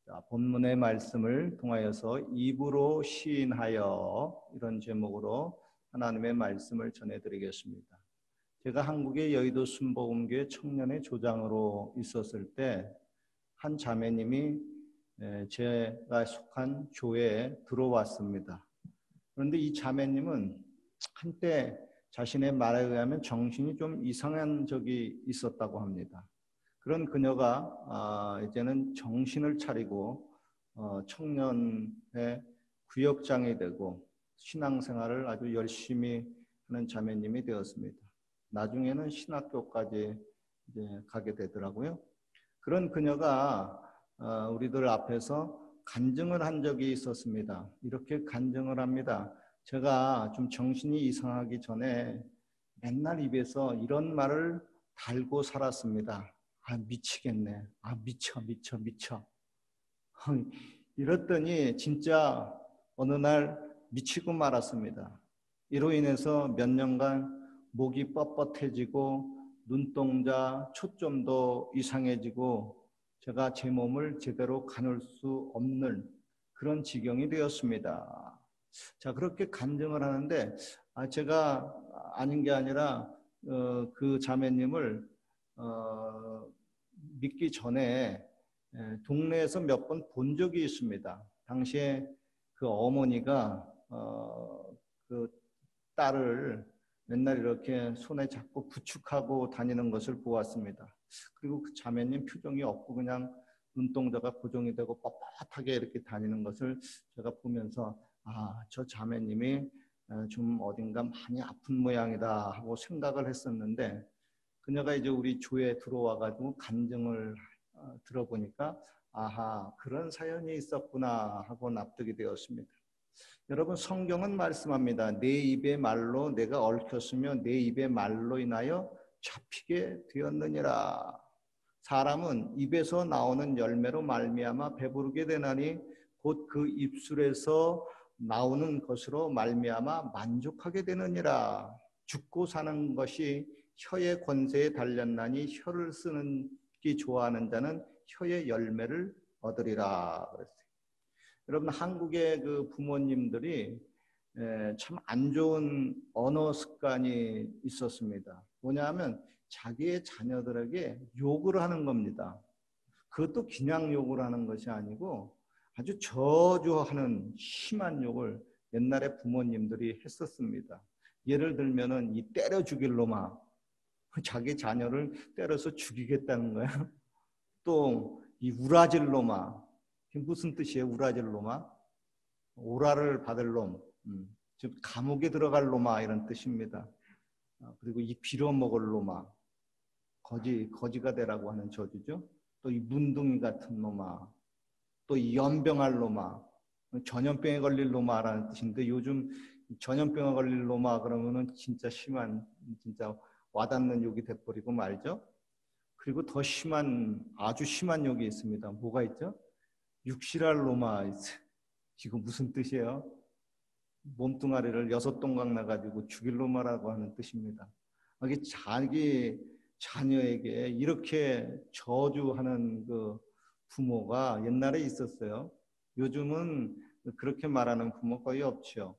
자, 본문의 말씀을 통하여서 입으로 시인하여 이런 제목으로 하나님의 말씀을 전해드리겠습니다. 제가 한국의 여의도 순복음교회 청년의 조장으로 있었을 때 한 자매님이 제가 속한 교회에 들어왔습니다. 그런데 이 자매님은 한때 자신의 말에 의하면 정신이 좀 이상한 적이 있었다고 합니다. 그런 그녀가 이제는 정신을 차리고 청년의 구역장이 되고 신앙생활을 아주 열심히 하는 자매님이 되었습니다. 나중에는 신학교까지 이제 가게 되더라고요. 그런 그녀가 우리들 앞에서 간증을 한 적이 있었습니다. 이렇게 간증을 합니다. 제가 좀 정신이 이상하기 전에 맨날 입에서 이런 말을 달고 살았습니다. 아, 미치겠네. 아, 미쳐. 이랬더니 진짜 어느 날 미치고 말았습니다. 이로 인해서 몇 년간 목이 뻣뻣해지고 눈동자, 초점도 이상해지고 제가 제 몸을 제대로 가눌 수 없는 그런 지경이 되었습니다. 자, 그렇게 간증을 하는데 제가 아닌 게 아니라 그 자매님을 믿기 전에 동네에서 몇 번 본 적이 있습니다. 당시에 그 어머니가 그 딸을 맨날 이렇게 손에 잡고 부축하고 다니는 것을 보았습니다. 그리고 그 자매님 표정이 없고 그냥 눈동자가 고정이 되고 뻣뻣하게 이렇게 다니는 것을 제가 보면서 저 자매님이 좀 어딘가 많이 아픈 모양이다 하고 생각을 했었는데 그녀가 이제 우리 교회에 들어와가지고 간증을 들어보니까 그런 사연이 있었구나 하고 납득이 되었습니다. 여러분, 성경은 말씀합니다. 내 입의 말로 내가 얽혔으며 내 입의 말로 인하여 잡히게 되었느니라. 사람은 입에서 나오는 열매로 말미암아 배부르게 되나니 곧 그 입술에서 나오는 것으로 말미암아 만족하게 되느니라. 죽고 사는 것이 혀의 권세에 달렸나니 혀를 쓰는 기 좋아하는 자는 혀의 열매를 얻으리라 그랬어요. 여러분, 한국의 그 부모님들이 참 안 좋은 언어 습관이 있었습니다. 뭐냐면 자기의 자녀들에게 욕을 하는 겁니다. 그것도 그냥 욕을 하는 것이 아니고 아주 저주하는 심한 욕을 옛날에 부모님들이 했었습니다. 예를 들면은 이 때려 죽일 놈아, 자기 자녀를 때려서 죽이겠다는 거야. 또 이 우라질 놈아, 무슨 뜻이에요? 우라질 놈아? 오라를 받을 놈, 즉 감옥에 들어갈 놈아 이런 뜻입니다. 그리고 이 빌어먹을 놈아, 거지가 되라고 하는 저주죠. 또 이 문둥이 같은 놈아, 또 이 연병할 놈아, 전염병에 걸릴 놈아라는 뜻인데 요즘 전염병에 걸릴 놈아 그러면은 진짜 심한, 진짜 와닿는 욕이 돼버리고 말죠. 그리고 더 심한, 아주 심한 욕이 있습니다. 뭐가 있죠? 육실할 놈아. 이거 무슨 뜻이에요? 몸뚱아리를 6동강 나가지고 죽일 놈아라고 하는 뜻입니다. 이게 자기 자녀에게 이렇게 저주하는 그 부모가 옛날에 있었어요. 요즘은 그렇게 말하는 부모 거의 없죠.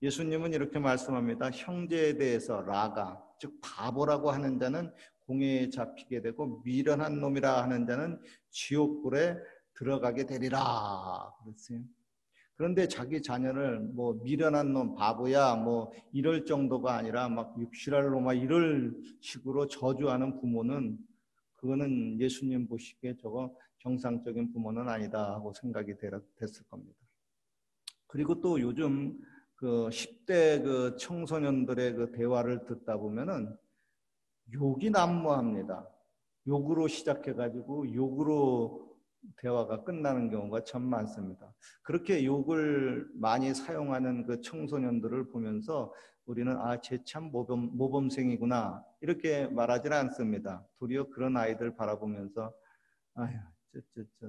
예수님은 이렇게 말씀합니다. 형제에 대해서 라가, 즉 바보라고 하는 자는 공회에 잡히게 되고 미련한 놈이라 하는 자는 지옥불에 들어가게 되리라 그랬어요. 그런데 자기 자녀를 뭐 미련한 놈, 바보야 뭐 이럴 정도가 아니라 막 육실할 놈아 이럴 식으로 저주하는 부모는 그거는 예수님 보시기에 저거 정상적인 부모는 아니다 하고 생각이 됐을 겁니다. 그리고 또 요즘 그 10대 그 청소년들의 그 대화를 듣다 보면은 욕이 난무합니다. 욕으로 시작해가지고 욕으로 대화가 끝나는 경우가 참 많습니다. 그렇게 욕을 많이 사용하는 그 청소년들을 보면서 우리는 쟤 참 모범생이구나 이렇게 말하지는 않습니다. 도리어 그런 아이들 바라보면서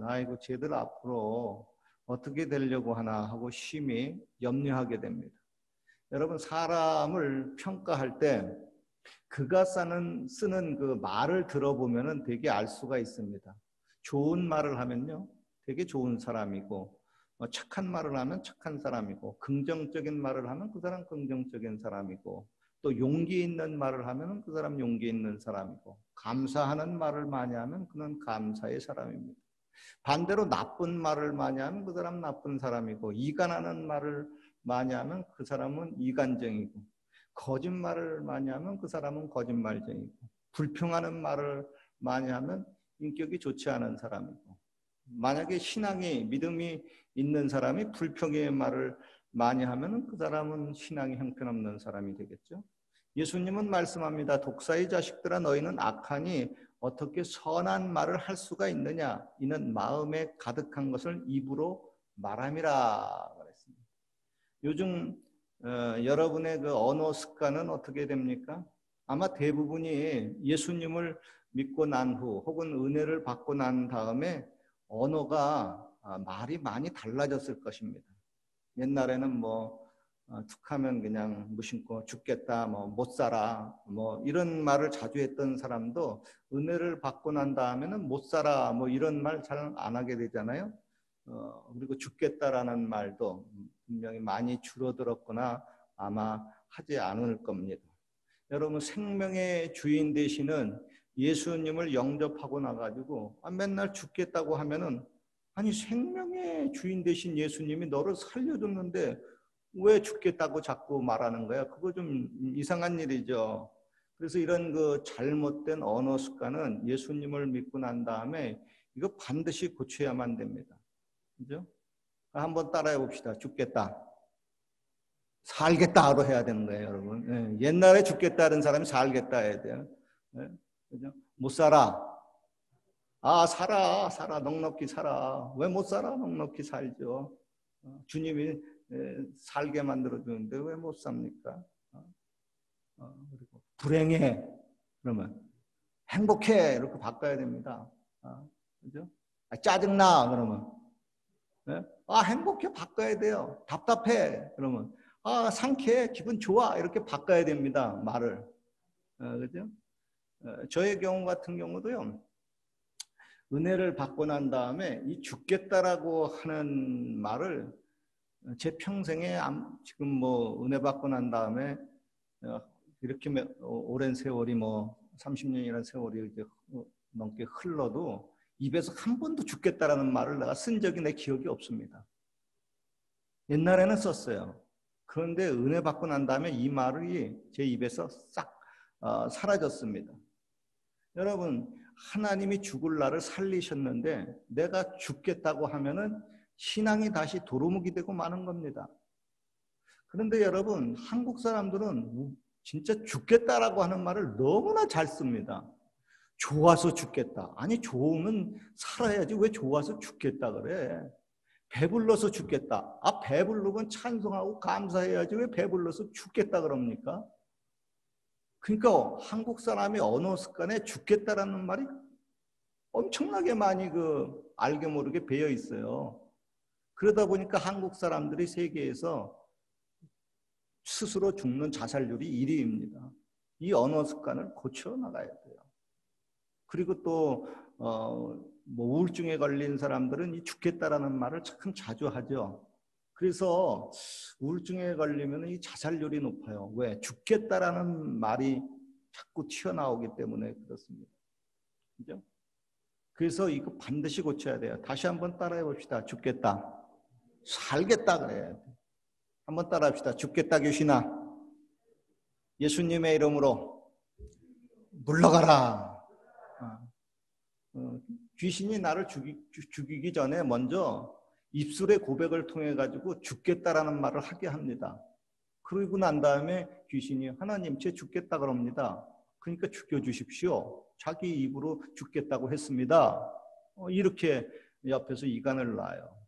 아이고 쟤들 앞으로 어떻게 되려고 하나 하고 심히 염려하게 됩니다. 여러분, 사람을 평가할 때 그가 쓰는 그 말을 들어보면 되게 알 수가 있습니다. 좋은 말을 하면요, 되게 좋은 사람이고, 착한 말을 하면 착한 사람이고, 긍정적인 말을 하면 그 사람 긍정적인 사람이고, 또 용기 있는 말을 하면 그 사람 용기 있는 사람이고, 감사하는 말을 많이 하면 그는 감사의 사람입니다. 반대로 나쁜 말을 많이 하면 그 사람 나쁜 사람이고, 이간하는 말을 많이 하면 그 사람은 이간쟁이고, 거짓말을 많이 하면 그 사람은 거짓말쟁이고, 불평하는 말을 많이 하면 인격이 좋지 않은 사람이고, 만약에 신앙이 믿음이 있는 사람이 불평의 말을 많이 하면 그 사람은 신앙이 형편없는 사람이 되겠죠. 예수님은 말씀합니다. 독사의 자식들아, 너희는 악하니 어떻게 선한 말을 할 수가 있느냐? 이는 마음에 가득한 것을 입으로 말함이라 그랬습니다. 요즘 여러분의 그 언어 습관은 어떻게 됩니까? 아마 대부분이 예수님을 믿고 난 후 혹은 은혜를 받고 난 다음에 언어가 말이 많이 달라졌을 것입니다. 옛날에는 툭하면 그냥 무심코 죽겠다, 못 살아, 이런 말을 자주 했던 사람도 은혜를 받고 난 다음에는 못 살아, 이런 말 잘 안 하게 되잖아요. 그리고 죽겠다라는 말도 분명히 많이 줄어들었거나 아마 하지 않을 겁니다. 여러분, 생명의 주인 되시는 예수님을 영접하고 나가지고 맨날 죽겠다고 하면은, 아니 생명의 주인 되신 예수님이 너를 살려줬는데 왜 죽겠다고 자꾸 말하는 거야? 그거 좀 이상한 일이죠. 그래서 이런 그 잘못된 언어 습관은 예수님을 믿고 난 다음에 이거 반드시 고쳐야만 됩니다. 그죠? 한번 따라해 봅시다. 죽겠다. 살겠다로 해야 되는 거예요, 여러분. 예, 옛날에 죽겠다는 사람이 살겠다 해야 돼요. 예, 그죠? 못 살아. 살아. 넉넉히 살아. 왜 못 살아? 넉넉히 살죠. 주님이 살게 만들어주는데 왜 못 삽니까? 그리고 불행해. 그러면 행복해. 이렇게 바꿔야 됩니다. 그죠? 짜증나. 그러면. 네? 행복해. 바꿔야 돼요. 답답해. 그러면. 상쾌해. 기분 좋아. 이렇게 바꿔야 됩니다. 말을. 그죠? 저의 경우 같은 경우도요. 은혜를 받고 난 다음에 이 죽겠다라고 하는 말을 제 평생에 지금 은혜 받고 난 다음에 이렇게 오랜 세월이 30년이라는 세월이 이제 넘게 흘러도 입에서 한 번도 죽겠다라는 말을 내가 쓴 적이 내 기억이 없습니다. 옛날에는 썼어요. 그런데 은혜 받고 난 다음에 이 말이 제 입에서 싹 사라졌습니다. 여러분, 하나님이 죽을 나를 살리셨는데 내가 죽겠다고 하면은 신앙이 다시 도루묵이 되고 마는 겁니다. 그런데 여러분, 한국 사람들은 진짜 죽겠다라고 하는 말을 너무나 잘 씁니다. 좋아서 죽겠다. 아니, 좋으면 살아야지 왜 좋아서 죽겠다 그래? 배불러서 죽겠다. 배부르면 찬송하고 감사해야지 왜 배불러서 죽겠다 그럽니까? 그러니까 한국 사람의 언어 습관에 죽겠다라는 말이 엄청나게 많이 알게 모르게 배어 있어요. 그러다 보니까 한국 사람들이 세계에서 스스로 죽는 자살률이 1위입니다. 이 언어 습관을 고쳐나가야 돼요. 그리고 또 우울증에 걸린 사람들은 이 죽겠다라는 말을 참 자주 하죠. 그래서 우울증에 걸리면 이 자살률이 높아요. 왜? 죽겠다라는 말이 자꾸 튀어나오기 때문에 그렇습니다. 그죠? 그래서 이거 반드시 고쳐야 돼요. 다시 한번 따라해 봅시다. 죽겠다. 살겠다 그래야 돼. 한번 따라 합시다. 죽겠다 귀신아. 예수님의 이름으로 물러가라. 귀신이 나를 죽이기 전에 먼저 입술의 고백을 통해 가지고 죽겠다라는 말을 하게 합니다. 그러고 난 다음에 귀신이 하나님 제 죽겠다 그럽니다. 그러니까 죽여주십시오. 자기 입으로 죽겠다고 했습니다. 이렇게 옆에서 이간을 놔요.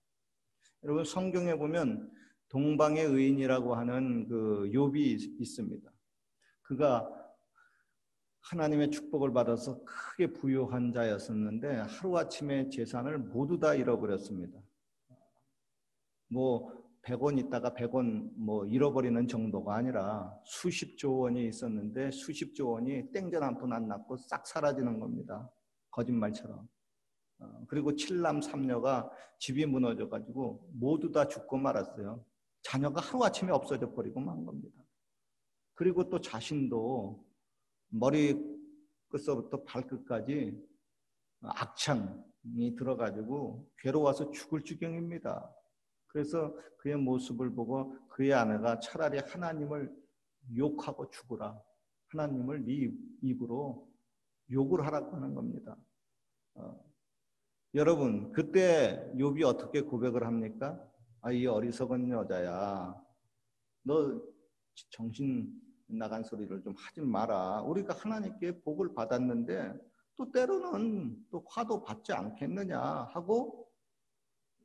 여러분, 성경에 보면 동방의 의인이라고 하는 그 욥이 있습니다. 그가 하나님의 축복을 받아서 크게 부유한 자였었는데 하루아침에 재산을 모두 다 잃어버렸습니다. 100원 있다가 100원 잃어버리는 정도가 아니라 수십조 원이 있었는데 수십조 원이 땡전 한 푼 안 났고 싹 사라지는 겁니다. 거짓말처럼. 그리고 7남 3녀가 집이 무너져가지고 모두 다 죽고 말았어요. 자녀가 하루아침에 없어져 버리고 만 겁니다. 그리고 또 자신도 머리 끝서부터 발끝까지 악창이 들어가지고 괴로워서 죽을 지경입니다. 그래서 그의 모습을 보고 그의 아내가 차라리 하나님을 욕하고 죽으라. 하나님을 네 입으로 욕을 하라고 하는 겁니다. 여러분, 그때 욥이 어떻게 고백을 합니까? 이 어리석은 여자야. 너 정신 나간 소리를 좀 하지 마라. 우리가 하나님께 복을 받았는데 또 때로는 또 화도 받지 않겠느냐 하고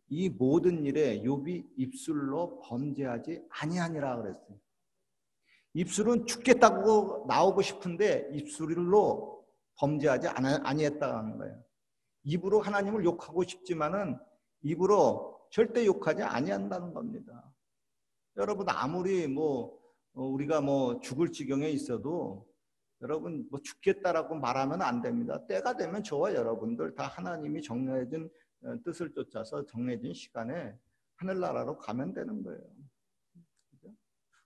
이 모든 일에 욥이 입술로 범죄하지 아니하니라 그랬어요. 입술은 죽겠다고 나오고 싶은데 입술로 범죄하지 아니했다고 하는 거예요. 입으로 하나님을 욕하고 싶지만은 입으로 절대 욕하지 아니한다는 겁니다. 여러분 아무리 우리가 죽을 지경에 있어도 여러분 죽겠다라고 말하면 안 됩니다. 때가 되면 저와 여러분들 다 하나님이 정해진 뜻을 쫓아서 정해진 시간에 하늘나라로 가면 되는 거예요.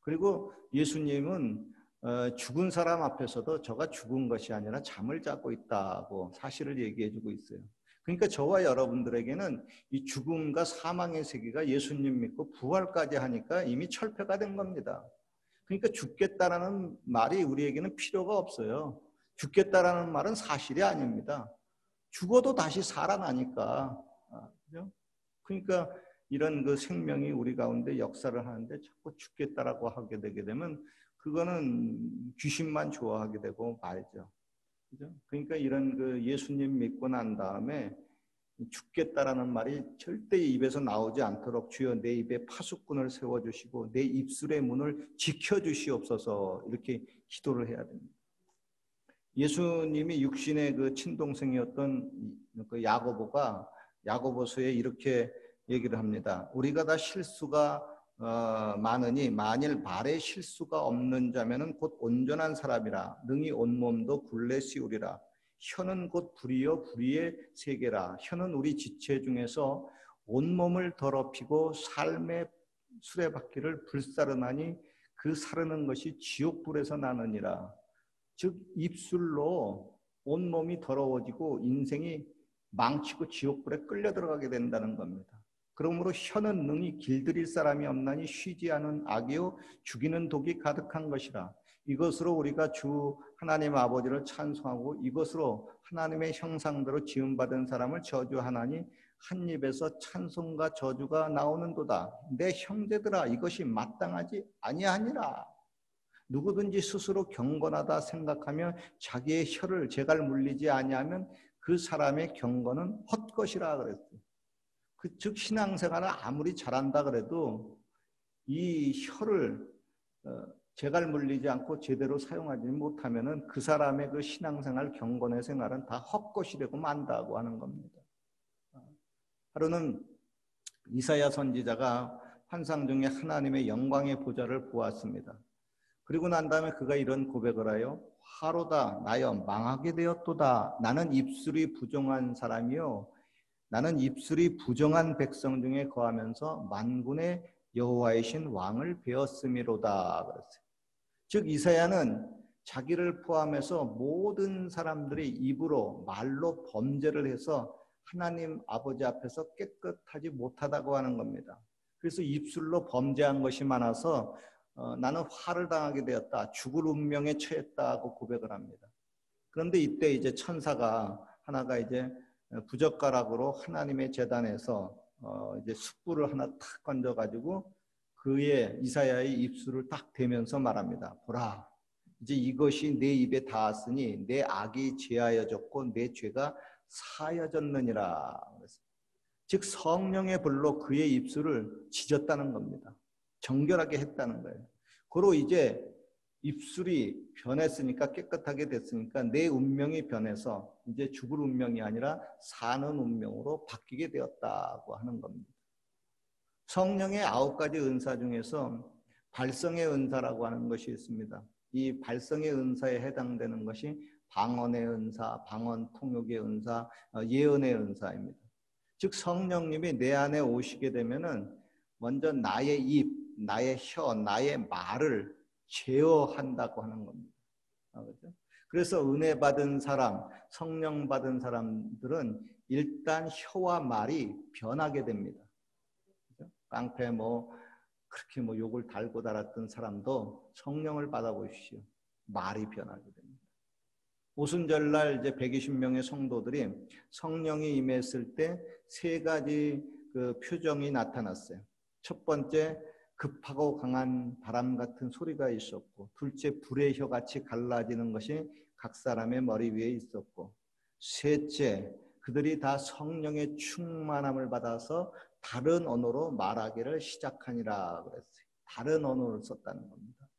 그리고 예수님은 죽은 사람 앞에서도 저가 죽은 것이 아니라 잠을 자고 있다고 사실을 얘기해 주고 있어요. 그러니까 저와 여러분들에게는 이 죽음과 사망의 세계가 예수님 믿고 부활까지 하니까 이미 철폐가 된 겁니다. 그러니까 죽겠다라는 말이 우리에게는 필요가 없어요. 죽겠다라는 말은 사실이 아닙니다. 죽어도 다시 살아나니까. 그러니까 이런 그 생명이 우리 가운데 역사를 하는데 자꾸 죽겠다라고 하게 되게 되면 그거는 귀신만 좋아하게 되고 말죠. 그죠? 그러니까 이런 그 예수님 믿고 난 다음에 죽겠다라는 말이 절대 입에서 나오지 않도록 주여 내 입에 파수꾼을 세워주시고 내 입술의 문을 지켜주시옵소서 이렇게 기도를 해야 됩니다. 예수님이 육신의 그 친동생이었던 그 야고보가 야고보서에 이렇게 얘기를 합니다. 우리가 다 실수가 많으니 만일 말에 실수가 없는 자면은 곧 온전한 사람이라 능히 온몸도 굴레 씌우리라. 혀는 곧 불이요 불의의 세계라. 혀는 우리 지체 중에서 온몸을 더럽히고 삶의 수레바퀴를 불사르나니 그 사르는 것이 지옥불에서 나느니라. 즉 입술로 온몸이 더러워지고 인생이 망치고 지옥불에 끌려 들어가게 된다는 겁니다. 그러므로 혀는 능히 길들일 사람이 없나니 쉬지 않은 악이요 죽이는 독이 가득한 것이라. 이것으로 우리가 주 하나님 아버지를 찬송하고 이것으로 하나님의 형상대로 지음받은 사람을 저주하나니 한 입에서 찬송과 저주가 나오는도다. 내 형제들아 이것이 마땅하지 아니하니라. 누구든지 스스로 경건하다 생각하며 자기의 혀를 재갈 물리지 아니하면 그 사람의 경건은 헛것이라 그랬어요. 즉 신앙생활을 아무리 잘한다 그래도 이 혀를 재갈 물리지 않고 제대로 사용하지 못하면은 그 사람의 그 신앙생활 경건의 생활은 다 헛것이 되고 만다고 하는 겁니다. 하루는 이사야 선지자가 환상 중에 하나님의 영광의 보좌를 보았습니다. 그리고 난 다음에 그가 이런 고백을 하여 화로다 나여 망하게 되었도다. 나는 입술이 부정한 사람이요 나는 입술이 부정한 백성 중에 거하면서 만군의 여호와이신 왕을 배웠음이로다 그랬어요. 즉 이사야는 자기를 포함해서 모든 사람들이 입으로 말로 범죄를 해서 하나님 아버지 앞에서 깨끗하지 못하다고 하는 겁니다. 그래서 입술로 범죄한 것이 많아서 나는 화를 당하게 되었다. 죽을 운명에 처했다고 고백을 합니다. 그런데 이때 이제 천사가 하나가 이제 부젓가락으로 하나님의 제단에서 이제 숯불을 하나 탁 건져가지고 그의 이사야의 입술을 딱 대면서 말합니다. 보라, 이제 이것이 내 입에 닿았으니 내 악이 제하여졌고 내 죄가 사여졌느니라. 즉 성령의 불로 그의 입술을 지졌다는 겁니다. 정결하게 했다는 거예요. 그로 이제 입술이 변했으니까 깨끗하게 됐으니까 내 운명이 변해서 이제 죽을 운명이 아니라 사는 운명으로 바뀌게 되었다고 하는 겁니다. 성령의 9가지 은사 중에서 발성의 은사라고 하는 것이 있습니다. 이 발성의 은사에 해당되는 것이 방언의 은사, 방언 통역의 은사, 예언의 은사입니다. 즉 성령님이 내 안에 오시게 되면은 먼저 나의 입, 나의 혀, 나의 말을 제어한다고 하는 겁니다. 그렇죠? 그래서 은혜 받은 사람, 성령 받은 사람들은 일단 혀와 말이 변하게 됩니다. 그렇죠? 깡패 그렇게 욕을 달고 달았던 사람도 성령을 받아보십시오. 말이 변하게 됩니다. 오순절날 이제 120명의 성도들이 성령이 임했을 때 세 가지 그 표정이 나타났어요. 첫 번째, 급하고 강한 바람 같은 소리가 있었고, 둘째, 불의 혀같이 갈라지는 것이 각 사람의 머리 위에 있었고, 셋째, 그들이 다 성령의 충만함을 받아서 다른 언어로 말하기를 시작하니라 그랬어요. 다른 언어를 썼다는 겁니다.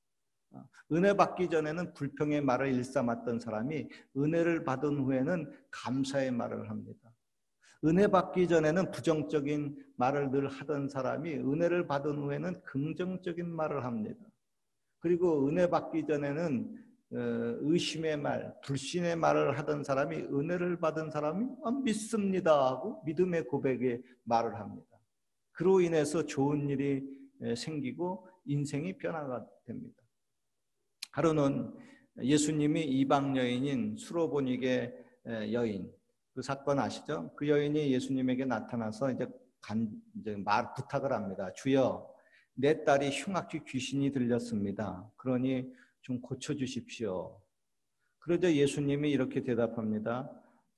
은혜 받기 전에는 불평의 말을 일삼았던 사람이 은혜를 받은 후에는 감사의 말을 합니다. 은혜 받기 전에는 부정적인 말을 늘 하던 사람이 은혜를 받은 후에는 긍정적인 말을 합니다. 그리고 은혜 받기 전에는 의심의 말, 불신의 말을 하던 사람이 은혜를 받은 사람이 믿습니다 하고 믿음의 고백의 말을 합니다. 그로 인해서 좋은 일이 생기고 인생이 변화가 됩니다. 하루는 예수님이 이방 여인인 수로보니게 여인, 그 사건 아시죠? 그 여인이 예수님에게 나타나서 이제 부탁을 합니다. 주여, 내 딸이 흉악히 귀신이 들렸습니다. 그러니 좀 고쳐주십시오. 그러자 예수님이 이렇게 대답합니다.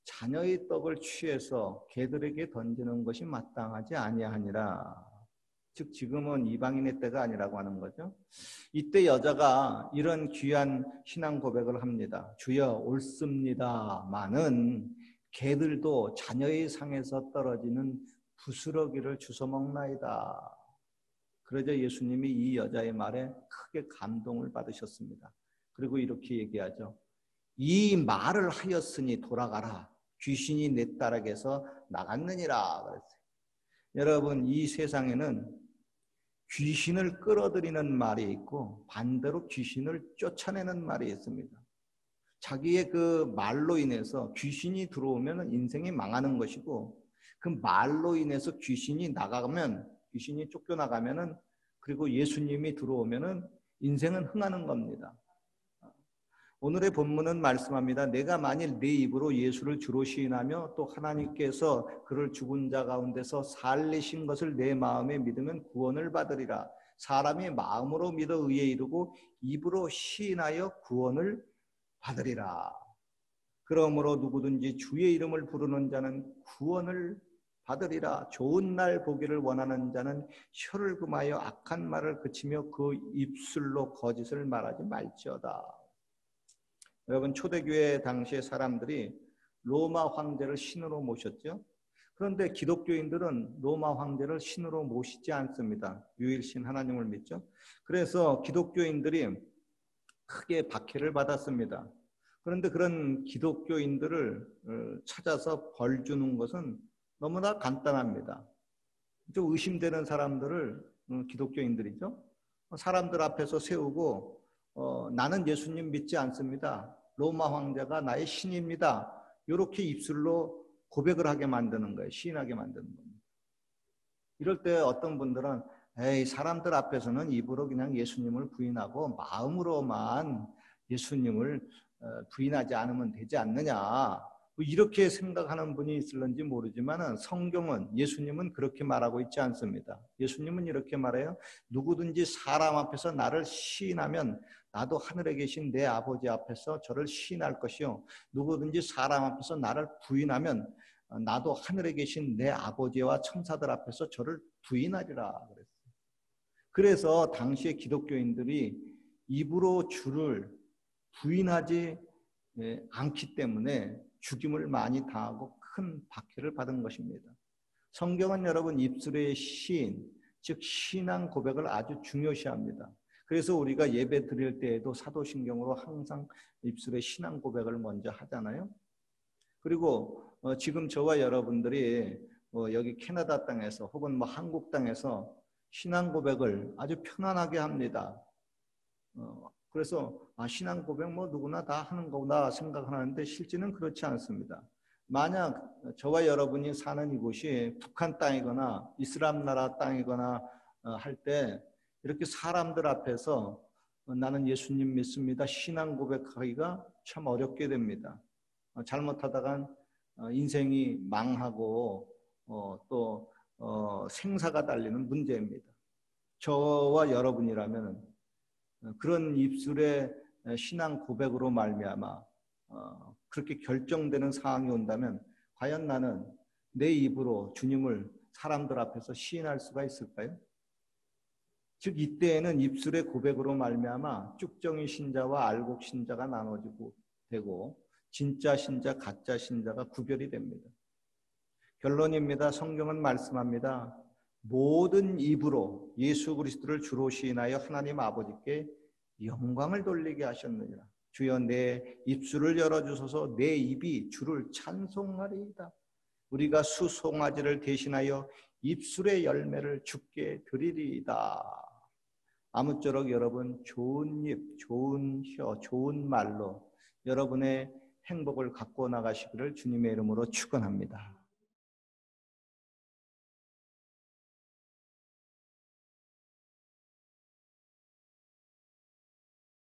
자녀의 떡을 취해서 개들에게 던지는 것이 마땅하지 아니하니라. 즉 지금은 이방인의 때가 아니라고 하는 거죠. 이때 여자가 이런 귀한 신앙 고백을 합니다. 주여, 옳습니다마는 개들도 자녀의 상에서 떨어지는 부스러기를 주워 먹나이다. 그러자 예수님이 이 여자의 말에 크게 감동을 받으셨습니다. 그리고 이렇게 얘기하죠. 이 말을 하였으니 돌아가라. 귀신이 내 딸에게서 나갔느니라 그랬어요. 여러분, 이 세상에는 귀신을 끌어들이는 말이 있고 반대로 귀신을 쫓아내는 말이 있습니다. 자기의 그 말로 인해서 귀신이 들어오면 인생이 망하는 것이고, 그 말로 인해서 귀신이 쫓겨나가면은, 그리고 예수님이 들어오면은 인생은 흥하는 겁니다. 오늘의 본문은 말씀합니다. 내가 만일 내 입으로 예수를 주로 시인하며 또 하나님께서 그를 죽은 자 가운데서 살리신 것을 내 마음에 믿으면 구원을 받으리라. 사람이 마음으로 믿어 의에 이르고 입으로 시인하여 구원을 받으리라. 그러므로 누구든지 주의 이름을 부르는 자는 구원을 받으리라. 좋은 날 보기를 원하는 자는 혀를 금하여 악한 말을 그치며 그 입술로 거짓을 말하지 말지어다. 여러분, 초대교회 당시의 사람들이 로마 황제를 신으로 모셨죠. 그런데 기독교인들은 로마 황제를 신으로 모시지 않습니다. 유일신 하나님을 믿죠. 그래서 기독교인들이 크게 박해를 받았습니다. 그런데 그런 기독교인들을 찾아서 벌 주는 것은 너무나 간단합니다. 좀 의심되는 사람들을, 기독교인들이죠, 사람들 앞에서 세우고 나는 예수님 믿지 않습니다. 로마 황제가 나의 신입니다. 이렇게 입술로 고백을 하게 만드는 거예요. 시인하게 만드는 겁니다. 이럴 때 어떤 분들은 사람들 앞에서는 입으로 그냥 예수님을 부인하고 마음으로만 예수님을 부인하지 않으면 되지 않느냐, 이렇게 생각하는 분이 있을런지 모르지만 성경은, 예수님은 그렇게 말하고 있지 않습니다. 예수님은 이렇게 말해요. 누구든지 사람 앞에서 나를 시인하면 나도 하늘에 계신 내 아버지 앞에서 저를 시인할 것이요, 누구든지 사람 앞에서 나를 부인하면 나도 하늘에 계신 내 아버지와 천사들 앞에서 저를 부인하리라 그랬어요. 그래서 당시의 기독교인들이 입으로 주를 부인하지 않기 때문에 죽임을 많이 당하고 큰 박해를 받은 것입니다. 성경은 여러분 입술의 시인, 즉 신앙 고백을 아주 중요시합니다. 그래서 우리가 예배 드릴 때에도 사도신경으로 항상 입술의 신앙 고백을 먼저 하잖아요. 그리고 지금 저와 여러분들이 여기 캐나다 땅에서 혹은 한국 땅에서 신앙 고백을 아주 편안하게 합니다. 그래서 신앙 고백 뭐 누구나 다 하는 거구나 생각하는데 실제는 그렇지 않습니다. 만약 저와 여러분이 사는 이곳이 북한 땅이거나 이슬람 나라 땅이거나 할 때 이렇게 사람들 앞에서 나는 예수님 믿습니다 신앙 고백하기가 참 어렵게 됩니다. 잘못하다간 인생이 망하고 또 생사가 달리는 문제입니다. 저와 여러분이라면 그런 입술의 신앙 고백으로 말미암아 그렇게 결정되는 상황이 온다면 과연 나는 내 입으로 주님을 사람들 앞에서 시인할 수가 있을까요? 즉 이때에는 입술의 고백으로 말미암아 쭉정이 신자와 알곡 신자가 나눠지고 되고 진짜 신자, 가짜 신자가 구별이 됩니다. 결론입니다. 성경은 말씀합니다. 모든 입으로 예수 그리스도를 주로 시인하여 하나님 아버지께 영광을 돌리게 하셨느니라. 주여 내 입술을 열어주소서 내 입이 주를 찬송하리이다. 우리가 수송아지를 대신하여 입술의 열매를 주께 드리리이다. 아무쪼록 여러분 좋은 입, 좋은 혀, 좋은 말로 여러분의 행복을 갖고 나가시기를 주님의 이름으로 축원합니다.